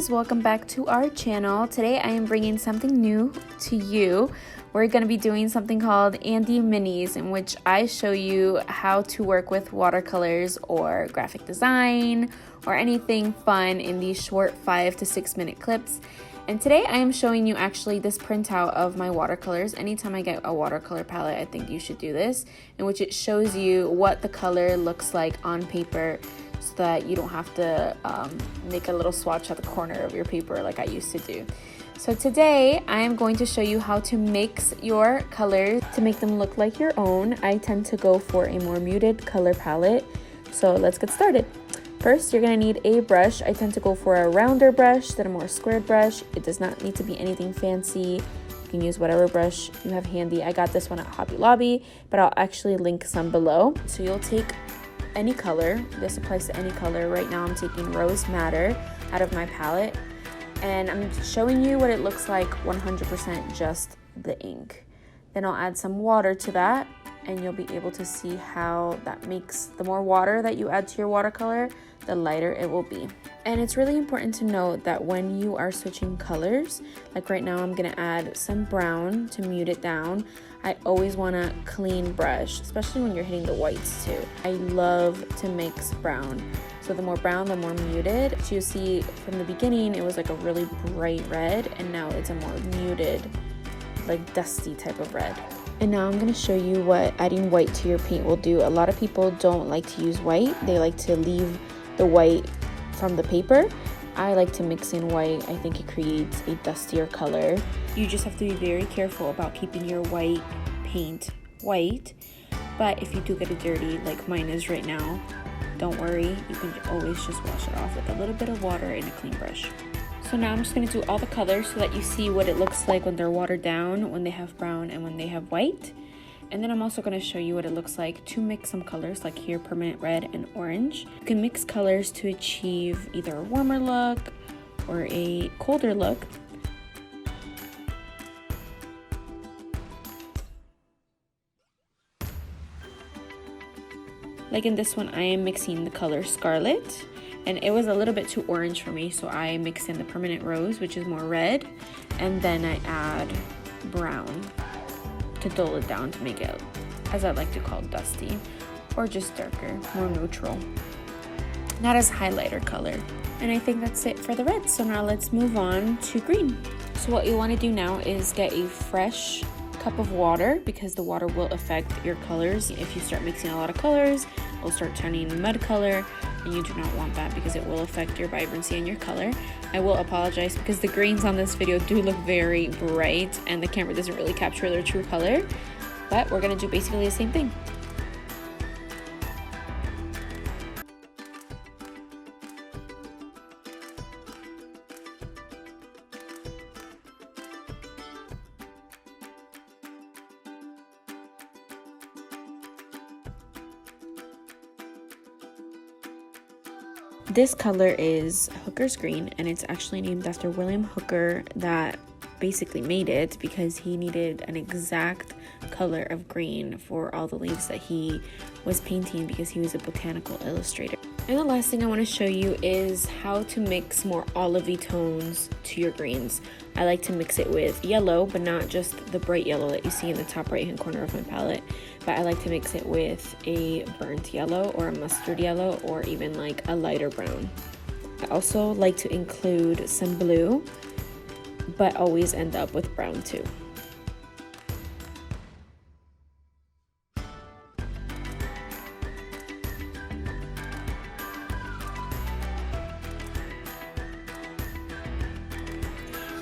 guys, welcome back to our channel. Today I am bringing something new to you. We're going to be doing something called Andi Minis, in which I show you how to work with watercolors or graphic design or anything fun in these short 5 to 6 minute clips. And today I am showing you actually this printout of my watercolors. Anytime I get a watercolor palette, I think you should do this, in which it shows you what the color looks like on paper, so that you don't have to make a little swatch at the corner of your paper like I used to do. So today I am going to show you how to mix your colors to make them look like your own. I tend to go for a more muted color palette. So let's get started. First, you're going to need a brush. I tend to go for a rounder brush than a more squared brush. It does not need to be anything fancy. You can use whatever brush you have handy. I got this one at Hobby Lobby, but I'll actually link some below. So you'll take any color. This applies to any color. Right now I'm taking Rose Madder out of my palette, and I'm showing you what it looks like 100% just the ink. Then I'll add some water to that, and you'll be able to see how that makes, the more water that you add to your watercolor, the lighter it will be. And it's really important to note that when you are switching colors, like right now I'm gonna add some brown to mute it down. I always want a clean brush, especially when you're hitting the whites too. I love to mix brown. So the more brown, the more muted. So you see from the beginning, it was like a really bright red, and now it's a more muted, like dusty type of red. And now I'm going to show you what adding white to your paint will do. A lot of people don't like to use white. They like to leave the white from the paper. I like to mix in white. I think it creates a dustier color. You just have to be very careful about keeping your white paint white. But if you do get it dirty, like mine is right now, don't worry. You can always just wash it off with a little bit of water and a clean brush. So now I'm just going to do all the colors so that you see what it looks like when they're watered down, when they have brown, and when they have white. And then I'm also going to show you what it looks like to mix some colors, like here, permanent red and orange. You can mix colors to achieve either a warmer look or a colder look. Like in this one, I am mixing the color Scarlet. And it was a little bit too orange for me, so I mixed in the permanent rose, which is more red, and then I add brown to dull it down to make it, as I like to call it, dusty, or just darker, more neutral, not as highlighter color. And I think that's it for the red. So now let's move on to green. So what you want to do now is get a fresh cup of water, because the water will affect your colors. If you start mixing a lot of colors, it'll start turning mud color, and you do not want that because it will affect your vibrancy and your color. I will apologize because the greens on this video do look very bright and the camera doesn't really capture their true color, but we're gonna do basically the same thing. This color is Hooker's Green, and it's actually named after William Hooker that basically made it, because he needed an exact color of green for all the leaves that he was painting, because he was a botanical illustrator. And the last thing I want to show you is how to mix more olivey tones to your greens. I like to mix it with yellow, but not just the bright yellow that you see in the top right hand corner of my palette, but I like to mix it with a burnt yellow or a mustard yellow, or even like a lighter brown. I also like to include some blue, but always end up with brown too.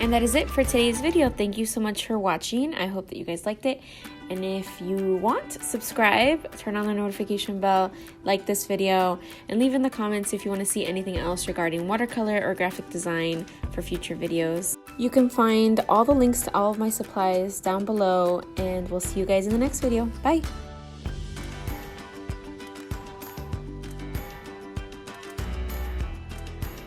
And that is it for today's video. Thank you so much for watching. I hope that you guys liked it. And if you want, subscribe, turn on the notification bell, like this video, and leave in the comments if you want to see anything else regarding watercolor or graphic design for future videos. You can find all the links to all of my supplies down below, and we'll see you guys in the next video. Bye!